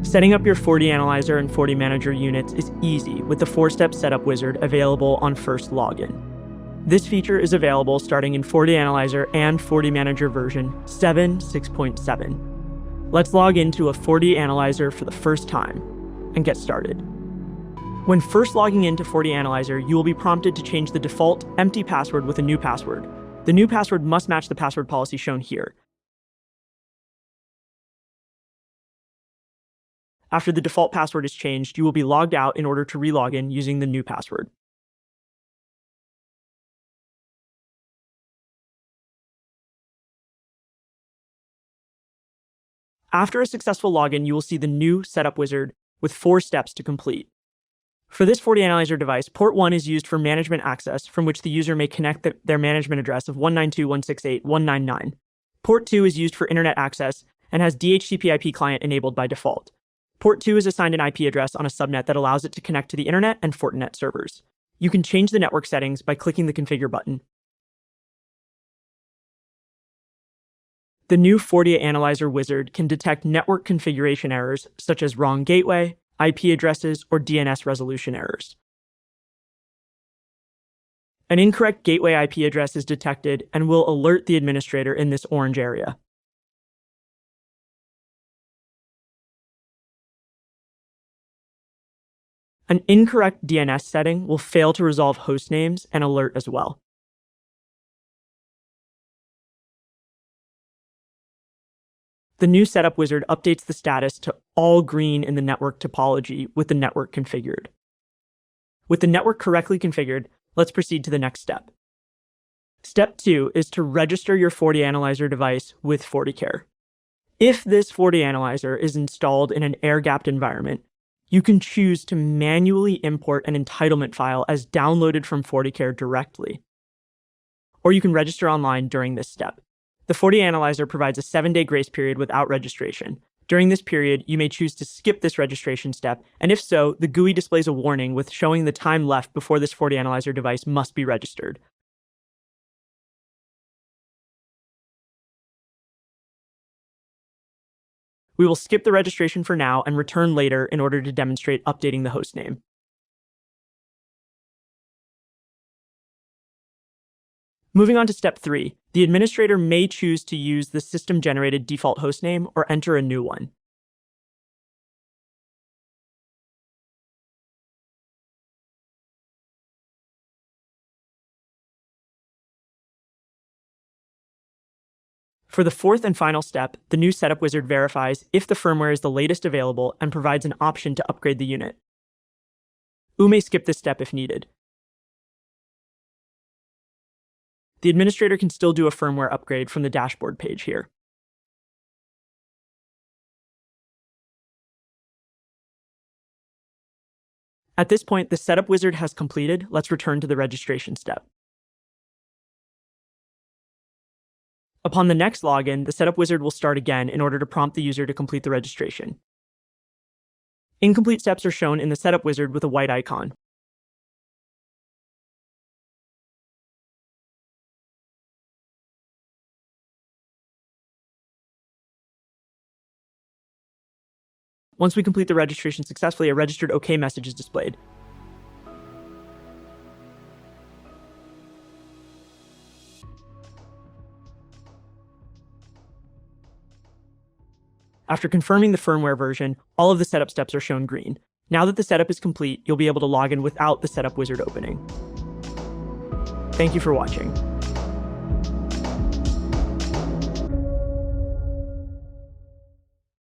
Setting up your FortiAnalyzer and FortiManager units is easy with the 4-step setup wizard available on first login. This feature is available starting in FortiAnalyzer and FortiManager version 7.6.7. Let's log into a FortiAnalyzer for the first time and get started. When first logging into FortiAnalyzer, you will be prompted to change the default empty password with a new password. The new password must match the password policy shown here. After the default password is changed, you will be logged out in order to re-log in using the new password. After a successful login, you will see the new setup wizard with 4 steps to complete. For this FortiAnalyzer device, port 1 is used for management access, from which the user may connect their management address of 192.168.199. Port 2 is used for internet access and has DHCP/IP client enabled by default. Port 2 is assigned an IP address on a subnet that allows it to connect to the internet and Fortinet servers. You can change the network settings by clicking the Configure button. The new FortiAnalyzer wizard can detect network configuration errors such as wrong gateway, IP addresses, or DNS resolution errors. An incorrect gateway IP address is detected and will alert the administrator in this orange area. An incorrect DNS setting will fail to resolve host names and alert as well. The new setup wizard updates the status to all green in the network topology with the network configured. With the network correctly configured, let's proceed to the next step. Step 2 is to register your FortiAnalyzer device with FortiCare. If this FortiAnalyzer is installed in an air-gapped environment, you can choose to manually import an entitlement file as downloaded from FortiCare directly. Or you can register online during this step. The FortiAnalyzer provides a 7-day grace period without registration. During this period, you may choose to skip this registration step, and if so, the GUI displays a warning with showing the time left before this FortiAnalyzer device must be registered. We will skip the registration for now and return later in order to demonstrate updating the hostname. Moving on to step 3, the administrator may choose to use the system-generated default hostname or enter a new one. For the 4th and final step, the new setup wizard verifies if the firmware is the latest available and provides an option to upgrade the unit. You may skip this step if needed. The administrator can still do a firmware upgrade from the dashboard page here. At this point, the setup wizard has completed. Let's return to the registration step. Upon the next login, the setup wizard will start again in order to prompt the user to complete the registration. Incomplete steps are shown in the setup wizard with a white icon. Once we complete the registration successfully, a registered OK message is displayed. After confirming the firmware version, all of the setup steps are shown green. Now that the setup is complete, you'll be able to log in without the setup wizard opening. Thank you for watching.